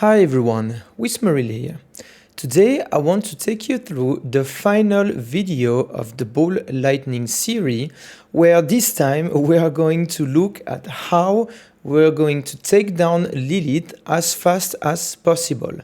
Hi everyone, Wismeril here. Today I want to take you through the final video of the Ball Lightning series, where this time we are going to look at how we're going to take down Lilith as fast as possible.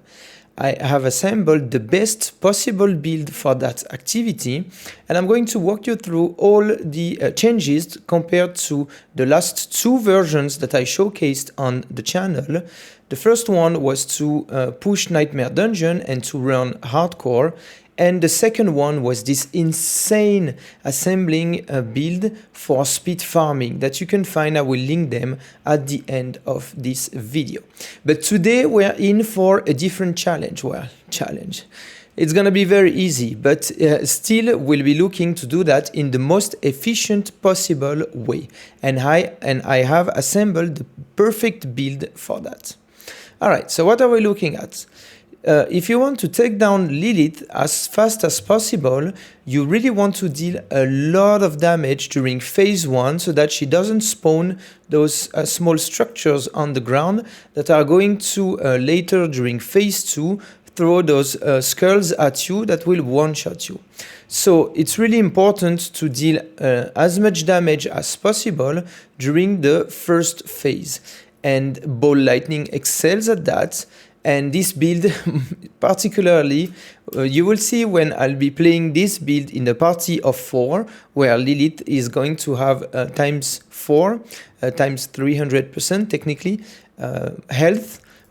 I have assembled the best possible build for that activity, and I'm going to walk you through all the changes compared to the last two versions that I showcased on the channel. The first one was to push Nightmare Dungeon and to run hardcore, and the second one was this insane assembling build for speed farming that you can find. I will link them at the end of this video. But today we're in for a different challenge. Well, challenge. It's gonna be very easy, but still we'll be looking to do that in the most efficient possible way. And I have assembled the perfect build for that. Alright, so what are we looking at? If you want to take down Lilith as fast as possible, you really want to deal a lot of damage during phase 1 so that she doesn't spawn those small structures on the ground that are going to later during phase 2 throw those skulls at you that will one-shot you. So it's really important to deal as much damage as possible during the first phase. And Ball Lightning excels at that. And this build particularly, you will see when I'll be playing this build in a party of 4, where Lilith is going to have times 4, times 300% technically,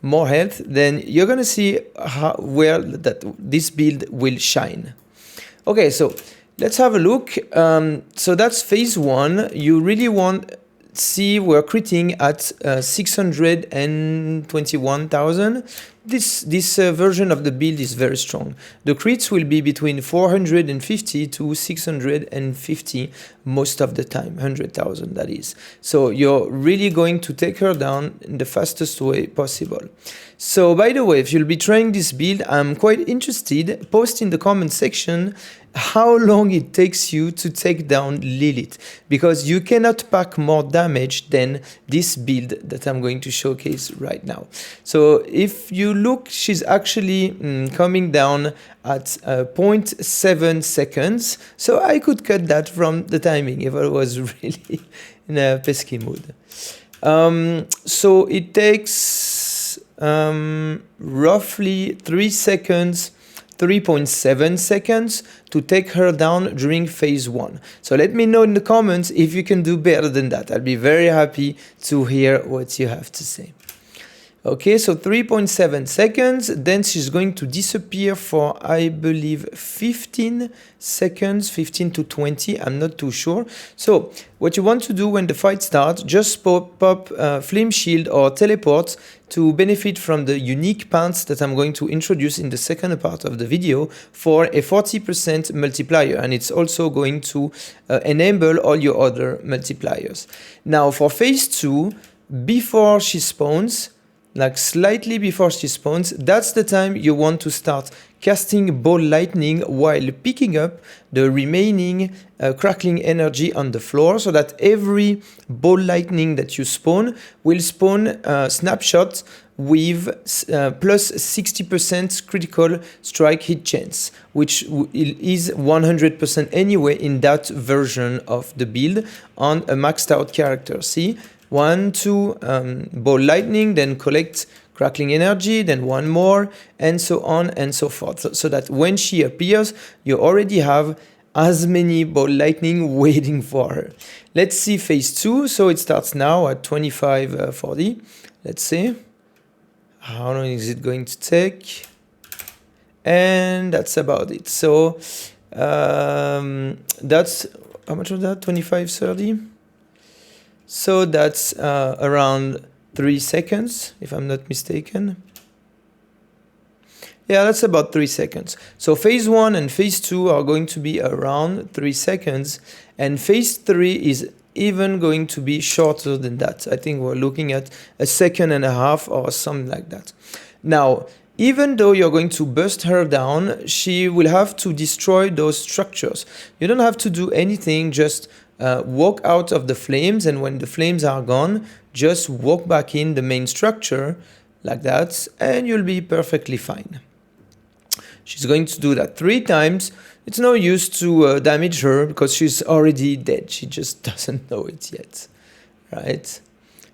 more health, then you're going to see where this build will shine. Okay, so let's have a look. So that's phase 1. You really want... See, we're critting at 621,000. This version of the build is very strong. The crits will be between 450 to 650 most of the time, 100,000 that is. So you're really going to take her down in the fastest way possible. So by the way, if you'll be trying this build, I'm quite interested. Post in the comment section how long it takes you to take down Lilith, because you cannot pack more damage than this build that I'm going to showcase right now. So if you look, she's actually coming down at 0.7 seconds. So I could cut that from the timing if I was really in a pesky mood. So it takes roughly 3 seconds, 3.7 seconds to take her down during phase 1. So let me know in the comments if you can do better than that. I'll be very happy to hear what you have to say. Okay, so 3.7 seconds, then she's going to disappear for, I believe, 15 seconds, 15 to 20, I'm not too sure. So, what you want to do when the fight starts, just pop Flame Shield or Teleport to benefit from the unique pants that I'm going to introduce in the second part of the video for a 40% multiplier, and it's also going to enable all your other multipliers. Now, for phase 2, before she spawns, like slightly before she spawns, that's the time you want to start casting Ball Lightning while picking up the remaining crackling energy on the floor, so that every Ball Lightning that you spawn will spawn a snapshot with plus 60% critical strike hit chance, which is 100% anyway in that version of the build on a maxed out character. See? 1, 2, Ball Lightning, then collect crackling energy, then 1 more, and so on and so forth. So that when she appears, you already have as many Ball Lightning waiting for her. Let's see phase 2. So it starts now at 25:40. Let's see. How long is it going to take? And that's about it. So that's, how much was that? 25:30? So that's around 3 seconds, if I'm not mistaken. Yeah, that's about 3 seconds. So phase 1 and phase 2 are going to be around 3 seconds, and phase 3 is even going to be shorter than that. I think we're looking at 1.5 seconds or something like that. Now, even though you're going to burst her down, she will have to destroy those structures. You don't have to do anything, just walk out of the flames, and when the flames are gone, just walk back in the main structure, like that, and you'll be perfectly fine. She's going to do that 3 times. It's no use to damage her because she's already dead. She just doesn't know it yet, right?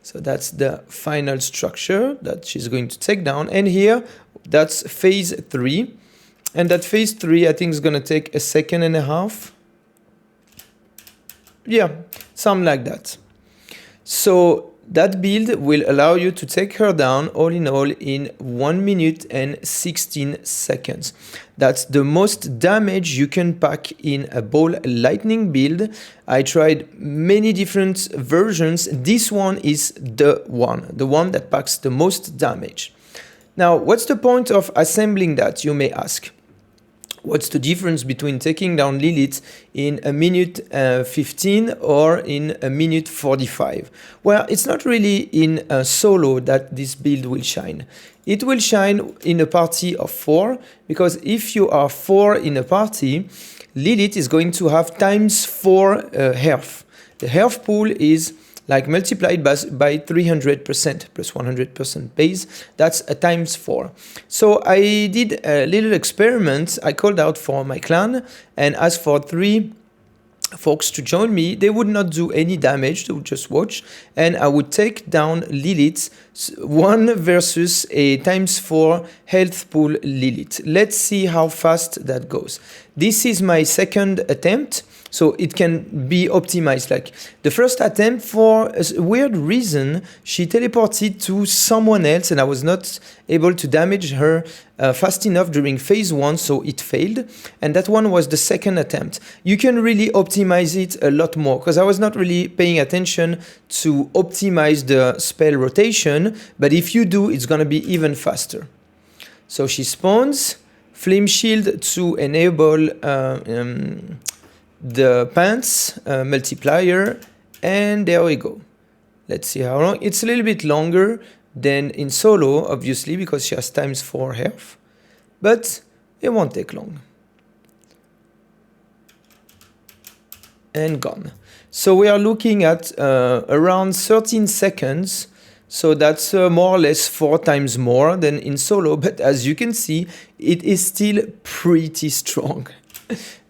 So that's the final structure that she's going to take down. And here, that's phase 3. And that phase 3, I think, is going to take a second and a half. Yeah, something like that. So that build will allow you to take her down all in all in 1 minute and 16 seconds. That's the most damage you can pack in a ball lightning build. I tried many different versions. This one is the one that packs the most damage. Now, what's the point of assembling that, you may ask? What's the difference between taking down Lilith in a minute 15 or in a minute 45? Well, it's not really in a solo that this build will shine. It will shine in a party of 4, because if you are 4 in a party, Lilith is going to have times 4 health. The health pool is like multiplied by 300% plus 100% base. That's a times 4. So I did a little experiment. I called out for my clan and asked for 3 folks to join me. They would not do any damage, they would just watch, and I would take down Lilith 1 versus a times 4 health pool Lilith. Let's see how fast that goes. This is my second attempt, so it can be optimized. Like the first attempt, for a weird reason, she teleported to someone else and I was not able to damage her fast enough during phase 1, so it failed. And that one was the second attempt. You can really optimize it a lot more, because I was not really paying attention to optimize the spell rotation, but if you do, it's gonna be even faster. So she spawns, Flame Shield to enable the pants multiplier, and there we go. Let's see how long. It's a little bit longer than in solo, obviously, because she has times 4 health, but it won't take long. And gone. So we are looking at around 13 seconds. So that's more or less 4 times more than in solo, but as you can see, it is still pretty strong.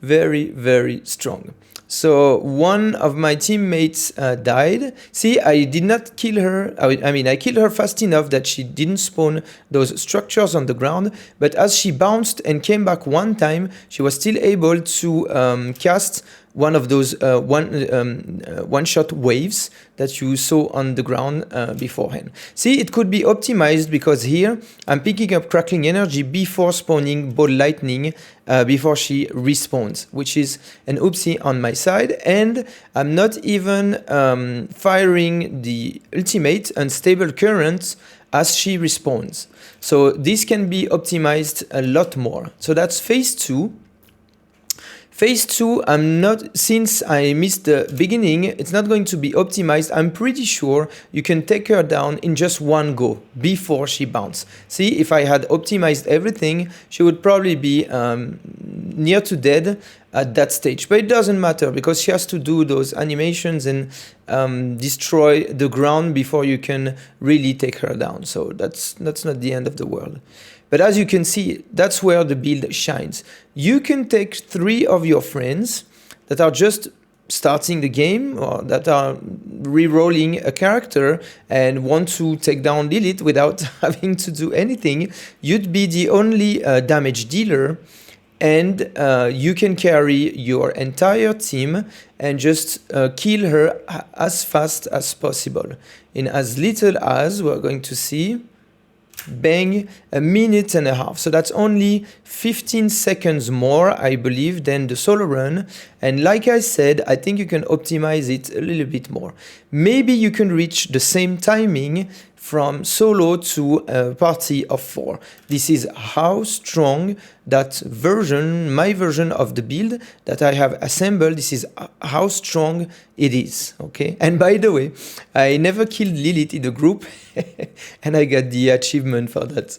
Very, very strong. So one of my teammates died. See, I did not kill her. I mean, I killed her fast enough that she didn't spawn those structures on the ground. But as she bounced and came back one time, she was still able to cast one of those one-shot waves that you saw on the ground beforehand. See, it could be optimized because here I'm picking up crackling energy before spawning ball lightning, before she respawns, which is an oopsie on my side, and I'm not even firing the ultimate unstable current as she respawns. So this can be optimized a lot more. So that's phase 2. Phase 2, since I missed the beginning, it's not going to be optimized. I'm pretty sure you can take her down in just one go before she bounces. See, if I had optimized everything, she would probably be near to dead at that stage. But it doesn't matter because she has to do those animations and destroy the ground before you can really take her down. So that's not the end of the world. But as you can see, that's where the build shines. You can take 3 of your friends that are just starting the game or that are re-rolling a character and want to take down Lilith without having to do anything. You'd be the only damage dealer, and you can carry your entire team and just kill her as fast as possible in as little as, we're going to see, bang, a minute and a half. So that's only 15 seconds more, I believe, than the solo run. And like I said, I think you can optimize it a little bit more. Maybe you can reach the same timing from solo to a party of 4. This is how strong that version, my version of the build that I have assembled, this is how strong it is, okay? And by the way, I never killed Lilith in the group and I got the achievement for that.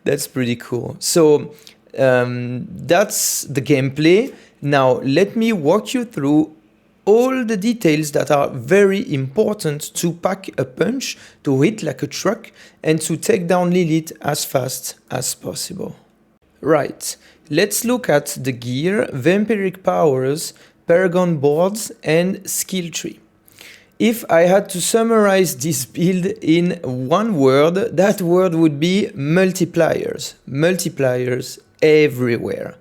That's pretty cool. So that's the gameplay. Now let me walk you through all the details that are very important to pack a punch, to hit like a truck, and to take down Lilith as fast as possible. Right, let's look at the gear, vampiric powers, paragon boards, and skill tree. If I had to summarize this build in one word, that word would be multipliers. Multipliers everywhere.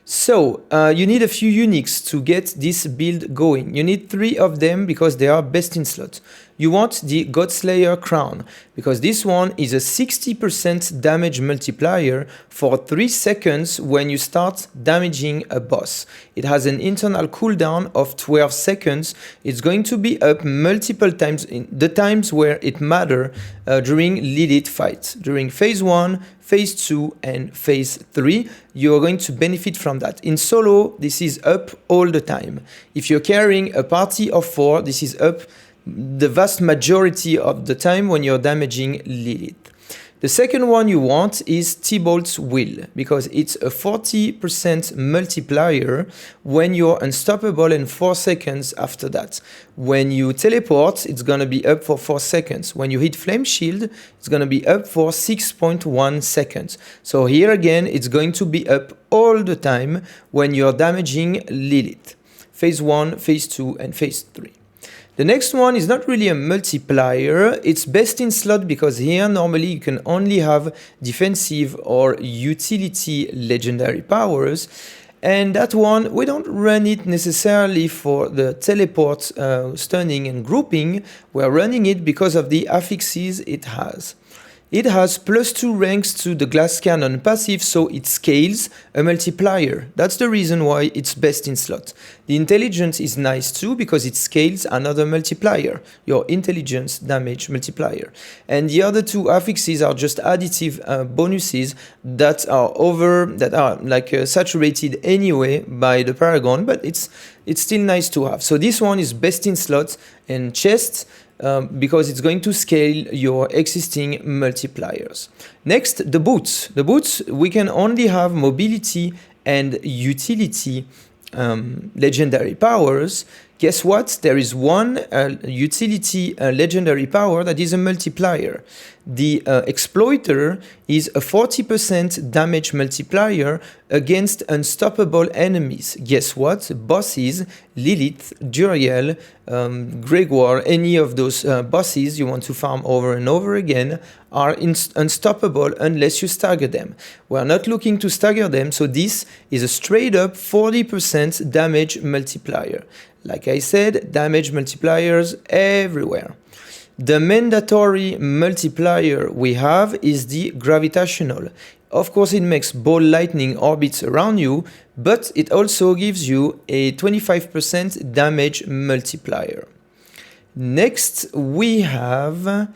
So, you need a few uniques to get this build going. You need 3 of them because they are best in slot. You want the Godslayer crown, because this one is a 60% damage multiplier for 3 seconds when you start damaging a boss. It has an internal cooldown of 12 seconds. It's going to be up multiple times in the times where it matters during Lilith fights. During phase 1, phase 2 and phase 3, you're going to benefit from that. In solo, this is up all the time. If you're carrying a party of 4, this is up the vast majority of the time when you're damaging Lilith. The second one you want is Tybalt's Will, because it's a 40% multiplier when you're unstoppable in 4 seconds after that. When you teleport, it's gonna be up for 4 seconds. When you hit Flame Shield, it's gonna be up for 6.1 seconds. So here again, it's going to be up all the time when you're damaging Lilith. Phase 1, Phase 2 and Phase 3. The next one is not really a multiplier, it's best in slot because here normally you can only have defensive or utility legendary powers, and that one we don't run it necessarily for the teleport, stunning and grouping. We're running it because of the affixes it has. It has +2 ranks to the glass cannon passive, so it scales a multiplier. That's the reason why it's best in slot. The intelligence is nice too because it scales another multiplier, your intelligence damage multiplier. And the other 2 affixes are just additive bonuses that are like saturated anyway by the Paragon, but it's still nice to have. So this one is best in slot and chest. Because it's going to scale your existing multipliers. Next, the boots. The boots, we can only have mobility and utility legendary powers. Guess what? There is one utility legendary power that is a multiplier. The Exploiter is a 40% damage multiplier against unstoppable enemies. Guess what? Bosses, Lilith, Duriel, Gregoire, any of those bosses you want to farm over and over again are unstoppable unless you stagger them. We are not looking to stagger them, so this is a straight up 40% damage multiplier. Like I said, damage multipliers everywhere. The mandatory multiplier we have is the gravitational. Of course, it makes ball lightning orbits around you, but it also gives you a 25% damage multiplier. Next, we have...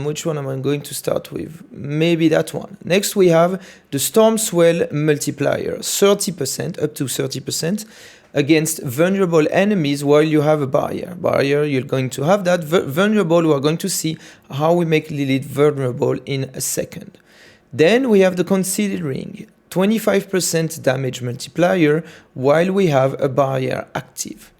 which one am I going to start with? Maybe that one. Next, we have the Storm Swell multiplier, 30%, up to 30%. Against vulnerable enemies while you have a barrier. Barrier, you're going to have that. Vulnerable, we are going to see how we make Lilith vulnerable in a second. Then we have the Considering, 25% damage multiplier while we have a barrier active.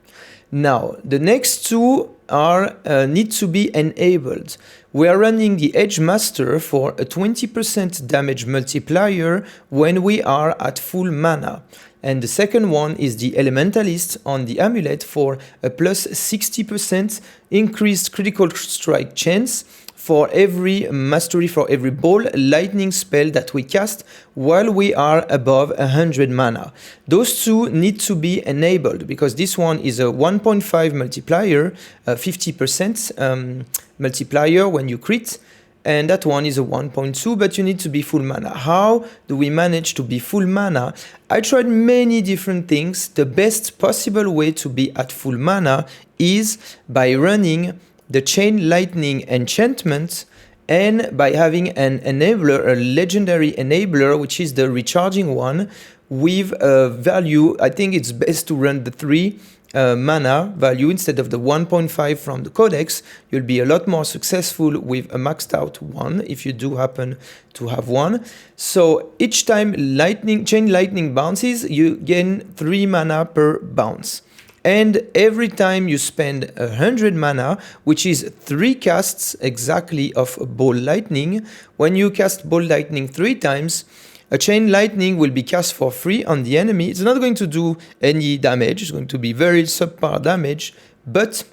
Now, the next 2 are need to be enabled. We are running the Edge Master for a 20% damage multiplier when we are at full mana. And the second one is the Elementalist on the Amulet for a plus 60% increased critical strike chance for every mastery, for every ball lightning spell that we cast while we are above 100 mana. Those 2 need to be enabled because this one is a 1.5 multiplier, 50% multiplier when you crit, and that one is a 1.2, but you need to be full mana. How do we manage to be full mana? I tried many different things. The best possible way to be at full mana is by running the Chain Lightning enchantment and by having an enabler, a legendary enabler, which is the recharging one with a value. I think it's best to run the 3 mana value instead of the 1.5 from the codex. You'll be a lot more successful with a maxed out one if you do happen to have one. So each time Chain Lightning bounces, you gain 3 mana per bounce. And every time you spend 100 mana, which is 3 casts exactly of Ball Lightning, when you cast Ball Lightning 3 times, a Chain Lightning will be cast for free on the enemy. It's not going to do any damage, it's going to be very subpar damage, but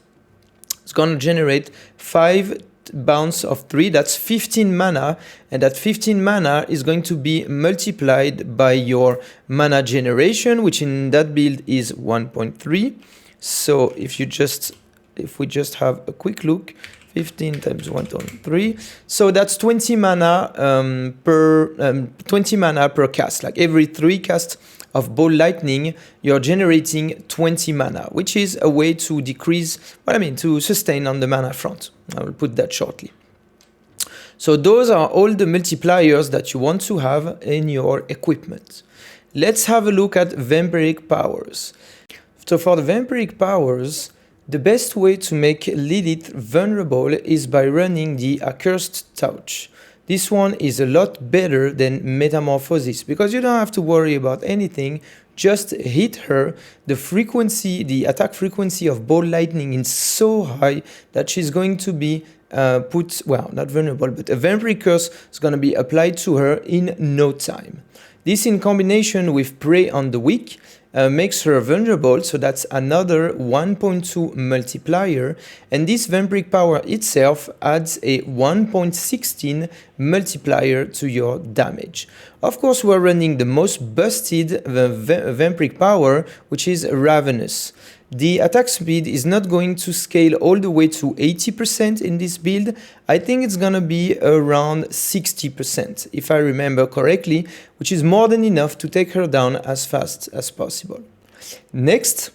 it's going to generate 5 bounce of 3, that's 15 mana, and that 15 mana is going to be multiplied by your mana generation, which in that build is 1.3. So if we just have a quick look, 15 times 1.3, so that's 20 mana per cast. Like every 3 casts of Ball Lightning, you're generating 20 mana, which is a way to decrease, to sustain on the mana front. I will put that shortly. So those are all the multipliers that you want to have in your equipment. Let's have a look at vampiric powers. So for the vampiric powers, the best way to make Lilith vulnerable is by running the Accursed Touch. This one is a lot better than Metamorphosis because you don't have to worry about anything, just hit her. The attack frequency of Ball Lightning is so high that she's going to be not vulnerable, but a Vampiric Curse is going to be applied to her in no time. This in combination with Prey on the Weak makes her vulnerable, so that's another 1.2 multiplier, and this Vampiric power itself adds a 1.16 multiplier to your damage. Of course, we're running the most busted Vampiric power, which is Ravenous. The attack speed is not going to scale all the way to 80% in this build. I think it's gonna be around 60%, if I remember correctly, which is more than enough to take her down as fast as possible. Next,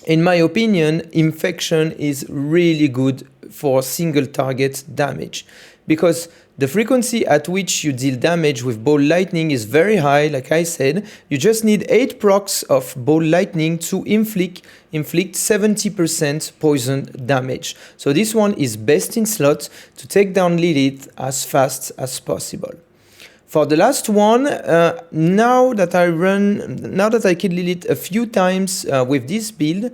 in my opinion, Infection is really good for single target damage, because the frequency at which you deal damage with Ball Lightning is very high, like I said. You just need 8 procs of Ball Lightning to inflict 70% poison damage. So this one is best in slot to take down Lilith as fast as possible. For the last one, now that I kill Lilith a few times with this build,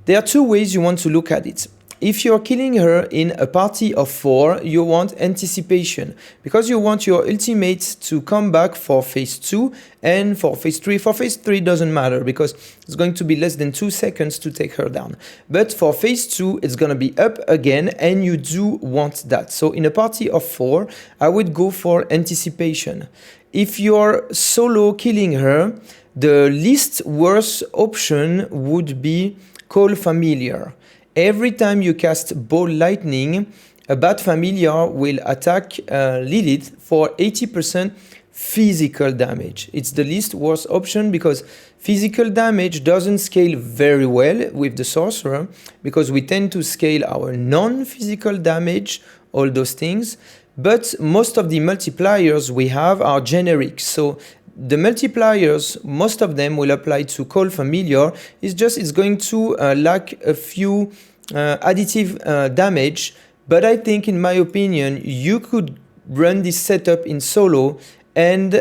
there are 2 ways you want to look at it. If you're killing her in a party of 4, you want Anticipation, because you want your ultimate to come back for phase 2 and for phase 3. For phase 3 doesn't matter, because it's going to be less than 2 seconds to take her down. But for phase 2, it's going to be up again, and you do want that. So in a party of 4, I would go for Anticipation. If you're solo killing her, the least worst option would be Call Familiar. Every time you cast Ball Lightning, a Bat Familiar will attack Lilith for 80% physical damage. It's the least worst option because physical damage doesn't scale very well with the Sorcerer, because we tend to scale our non-physical damage, all those things, but most of the multipliers we have are generic. So the multipliers, most of them will apply to Call Familiar. It's going to lack a few additive damage, but I think, in my opinion, you could run this setup in solo, and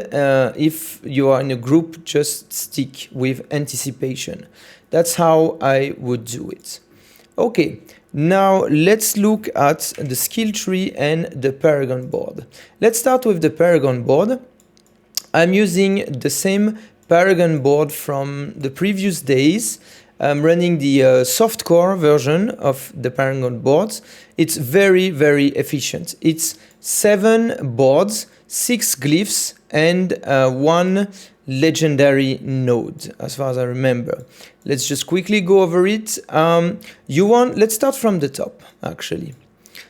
if you are in a group, just stick with Anticipation. That's how I would do it. Okay, now let's look at the skill tree and the Paragon board. Let's start with the Paragon board. I'm using the same Paragon board from the previous days. I'm running the softcore version of the Paragon boards. It's very, very efficient. It's 7 boards, 6 glyphs, and 1 legendary node, as far as I remember. Let's just quickly go over it. Let's start from the top, actually.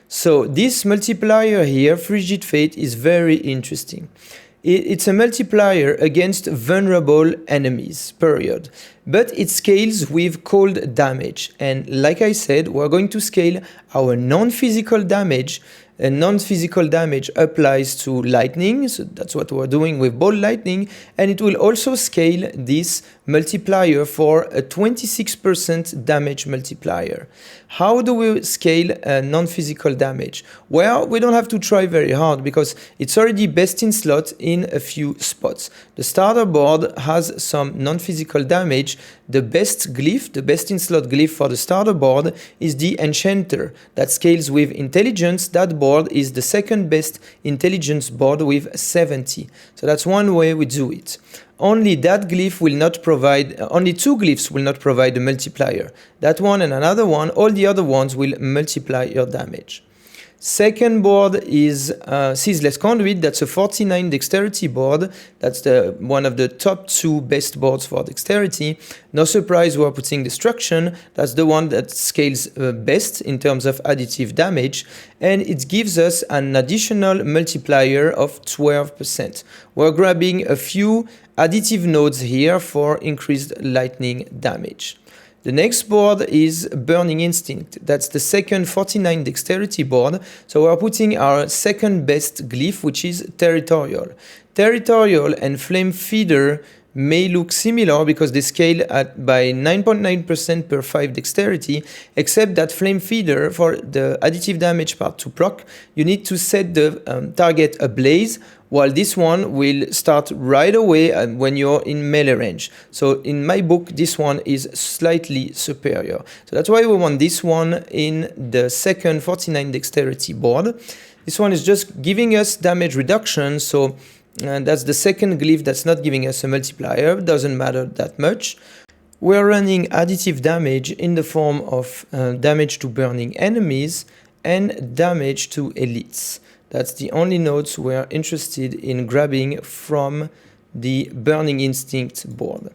So this multiplier here, Frigid Fate, is very interesting. It's a multiplier against vulnerable enemies, period. But it scales with cold damage. And like I said, we're going to scale our non-physical damage. And non-physical damage applies to lightning, so that's what we're doing with Ball Lightning, and it will also scale this multiplier for a 26% damage multiplier. How do we scale non-physical damage? Well, we don't have to try very hard because it's already best in slot in a few spots. The starter board has some non-physical damage the best glyph, the best in-slot glyph for the starter board is the Enchanter that scales with intelligence. That board is the second best intelligence board with 70. So that's one way we do it. Only that glyph will not provide, only two glyphs will not provide a multiplier. That one and another one, all the other ones will multiply your damage. Second board is Ceaseless Conduit. That's a 49 dexterity board. That's one of the top two best boards for dexterity. No surprise we're putting Destruction. That's the one that scales best in terms of additive damage. And it gives us an additional multiplier of 12%. We're grabbing a few additive nodes here for increased lightning damage. The next board is Burning Instinct. That's the second 49 dexterity board. So we're putting our second best glyph, which is Territorial. Territorial and Flame Feeder may look similar because they scale by 9.9% per 5 dexterity, except that Flame Feeder, for the additive damage part to proc, you need to set the target ablaze, while this one will start right away when you're in melee range. So in my book, this one is slightly superior. So that's why we want this one in the second 49 dexterity board. This one is just giving us damage reduction, so that's the second glyph that's not giving us a multiplier. Doesn't matter that much. We're running additive damage in the form of damage to burning enemies and damage to elites. That's the only nodes we're interested in grabbing from the Burning Instinct board.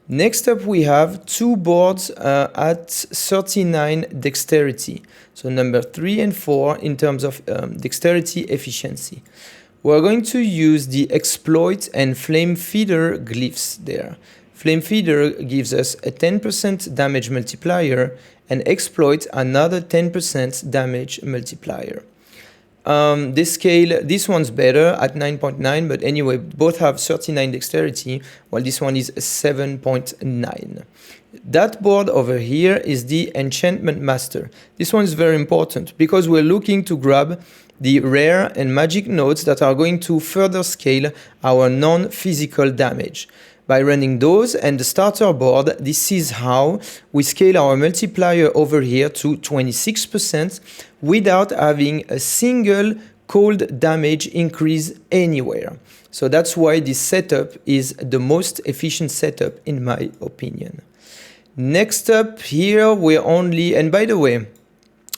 Next up, we have two boards at 39 dexterity. So number 3 and 4 in terms of dexterity efficiency. We're going to use the Exploit and Flame Feeder glyphs there. Flame Feeder gives us a 10% damage multiplier and Exploit another 10% damage multiplier. This one's better at 9.9, but anyway, both have 39 dexterity, while this one is 7.9. That board over here is the Enchantment Master. This one is very important because we're looking to grab the rare and magic nodes that are going to further scale our non-physical damage. By running those and the starter board, this is how we scale our multiplier over here to 26% without having a single cold damage increase anywhere. So that's why this setup is the most efficient setup in my opinion. Next up here, we're only, and by the way,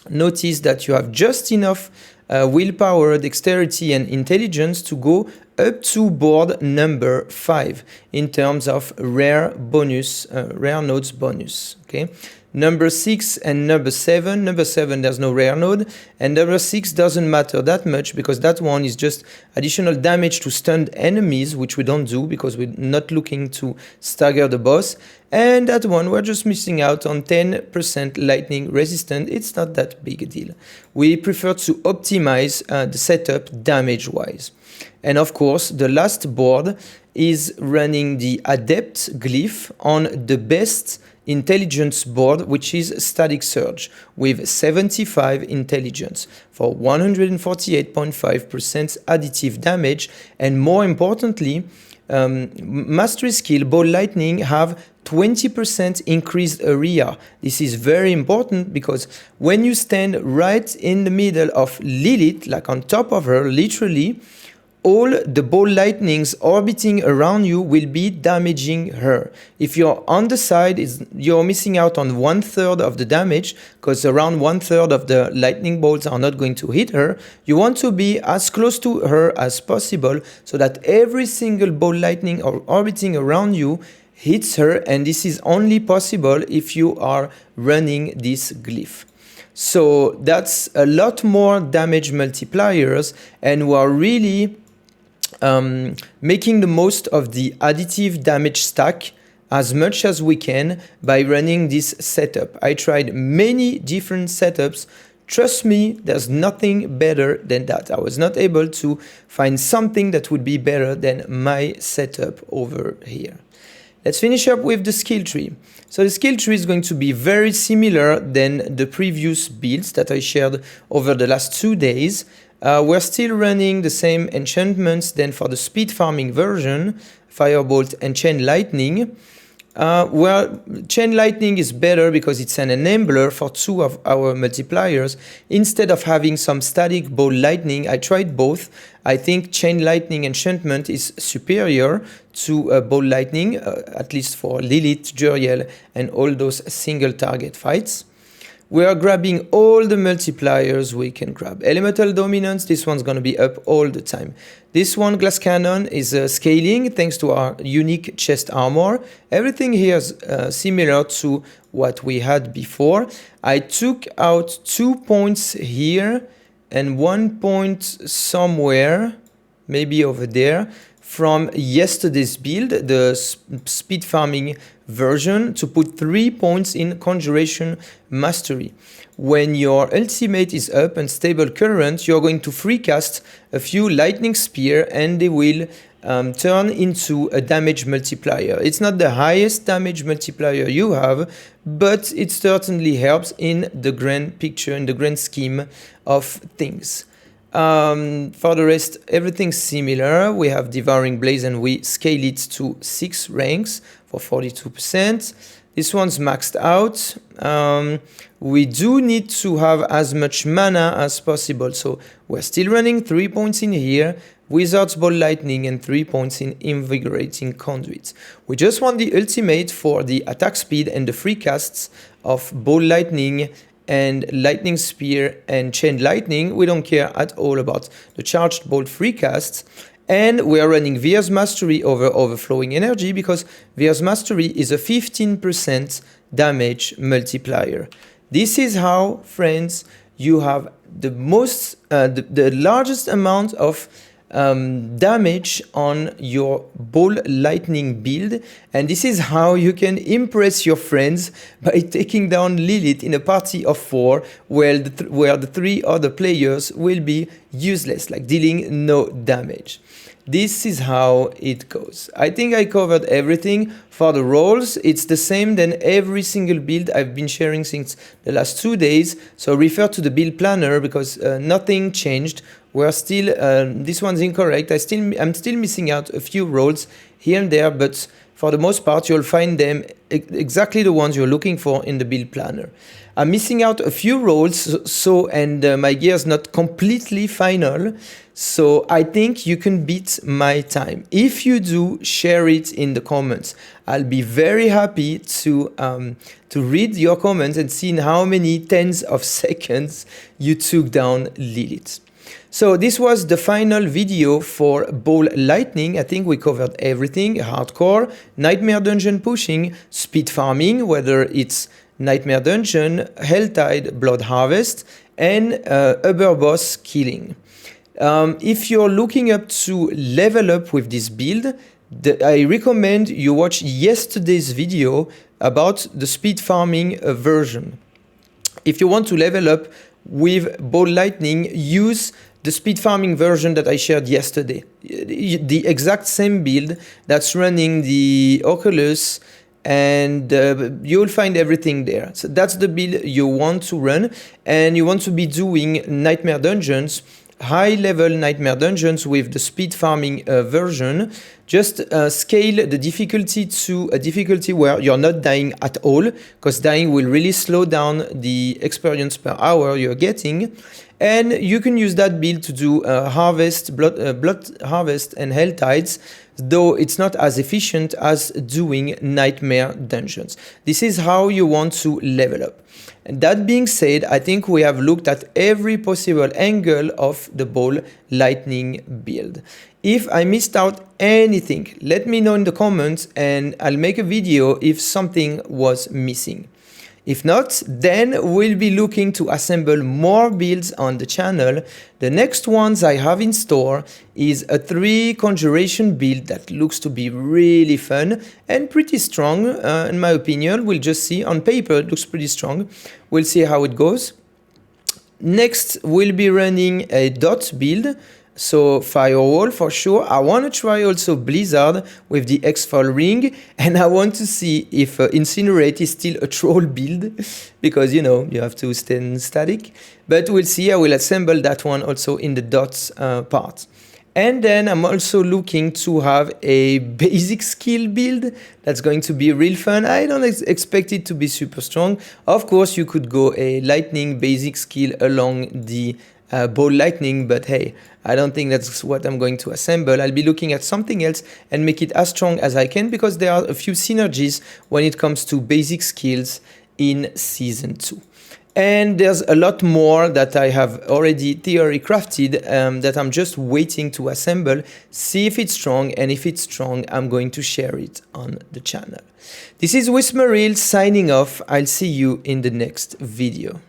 notice that you have just enough willpower, dexterity and intelligence to go up to board number 5 in terms of rare bonus, rare nodes bonus. Okay, number 6 and number 7. Number 7 there's no rare node, and number 6 doesn't matter that much because that one is just additional damage to stunned enemies, which we don't do because we're not looking to stagger the boss. And that one we're just missing out on 10% lightning resistant. It's not that big a deal. We prefer to optimize the setup damage wise. And of course, the last board is running the Adept glyph on the best intelligence board, which is Static Surge, with 75 intelligence for 148.5% additive damage. And more importantly, Mastery Skill, Ball Lightning have 20% increased area. This is very important because when you stand right in the middle of Lilith, like on top of her, literally, all the ball lightnings orbiting around you will be damaging her. If you're on the side, you're missing out on 1/3 of the damage because around 1/3 of the lightning bolts are not going to hit her. You want to be as close to her as possible so that every single ball lightning orbiting around you hits her, and this is only possible if you are running this glyph. So that's a lot more damage multipliers, and we are really making the most of the additive damage stack as much as we can by running this setup. I tried many different setups. Trust me, there's nothing better than that. I was not able to find something that would be better than my setup over here. Let's finish up with the skill tree. So the skill tree is going to be very similar than the previous builds that I shared over the last 2 days. We're still running the same enchantments than for the speed farming version, Firebolt and Chain Lightning. Well, Chain Lightning is better because it's an enabler for two of our multipliers. Instead of having some static Ball Lightning, I tried both. I think Chain Lightning enchantment is superior to Ball Lightning, at least for Lilith, Duriel, and all those single target fights. We are grabbing all the multipliers we can grab. Elemental Dominance, this one's going to be up all the time. This one, Glass Cannon, is scaling thanks to our unique chest armor. Everything here is similar to what we had before. I took out 2 points here and 1 point somewhere, maybe over there, from yesterday's build, the speed farming version, to put 3 points in Conjuration Mastery. When your ultimate is up and stable current, you're going to free cast a few lightning spear and they will turn into a damage multiplier. It's not the highest damage multiplier you have, but it certainly helps in the grand picture, in the grand scheme of things. For the rest, everything's similar. We have Devouring Blaze and we scale it to 6 ranks for 42%. This one's maxed out. We do need to have as much mana as possible, so we're still running 3 points in here, Wizard's Ball Lightning, and 3 points in Invigorating Conduit. We just want the ultimate for the attack speed and the free casts of Ball Lightning and Lightning Spear and Chain Lightning. We don't care at all about the Charged Bolt free casts. And we are running Veer's Mastery over Overflowing Energy because Veer's Mastery is a 15% damage multiplier. This is how, friends, you have the largest amount of damage on your Ball Lightning build, and this is how you can impress your friends by taking down Lilith in a party of 4 where the 3 other players will be useless, like dealing no damage. This is how it goes. I think I covered everything. For the roles, it's the same than every single build I've been sharing since the last 2 days. So refer to the build planner because nothing changed. We're still, this one's incorrect. I'm still missing out a few roles here and there, but for the most part, you'll find them exactly the ones you're looking for in the build planner. I'm missing out a few roles, and my gear is not completely final, so I think you can beat my time. If you do, share it in the comments. I'll be very happy to read your comments and see in how many tens of seconds you took down Lilith. So this was the final video for Ball Lightning. I think we covered everything: hardcore, nightmare dungeon pushing, speed farming, whether it's nightmare dungeon, Helltide, blood harvest, and upper boss killing. If you're looking up to level up with this build, I recommend you watch yesterday's video about the speed farming version. If you want to level up with Ball Lightning, use the speed farming version that I shared yesterday. The exact same build that's running the Oculus, and you'll find everything there. So that's the build you want to run, and you want to be doing nightmare dungeons, high level nightmare dungeons with the speed farming version. Just scale the difficulty to a difficulty where you're not dying at all, because dying will really slow down the experience per hour you're getting. And you can use that build to do harvest, blood harvest and Helltides, though it's not as efficient as doing nightmare dungeons. This is how you want to level up. And that being said, I think we have looked at every possible angle of the Ball Lightning build. If I missed out anything, let me know in the comments and I'll make a video if something was missing. If not, then we'll be looking to assemble more builds on the channel. The next ones I have in store is a 3 conjuration build that looks to be really fun and pretty strong, in my opinion. We'll just see. On paper, it looks pretty strong. We'll see how it goes. Next, we'll be running a dot build. So Firewall for sure. I want to try also Blizzard with the X-Fall ring, and I want to see if Incinerate is still a troll build, because you know, you have to stay static. But we'll see. I will assemble that one also in the dots part. And then I'm also looking to have a basic skill build that's going to be real fun. I don't expect it to be super strong. Of course, you could go a lightning basic skill along the ball lightning, but hey, I don't think that's what I'm going to assemble. I'll be looking at something else and make it as strong as I can, because there are a few synergies when it comes to basic skills in Season 2. And there's a lot more that I have already theory crafted that I'm just waiting to assemble, see if it's strong, and if it's strong, I'm going to share it on the channel. This is Wismeril signing off. I'll see you in the next video.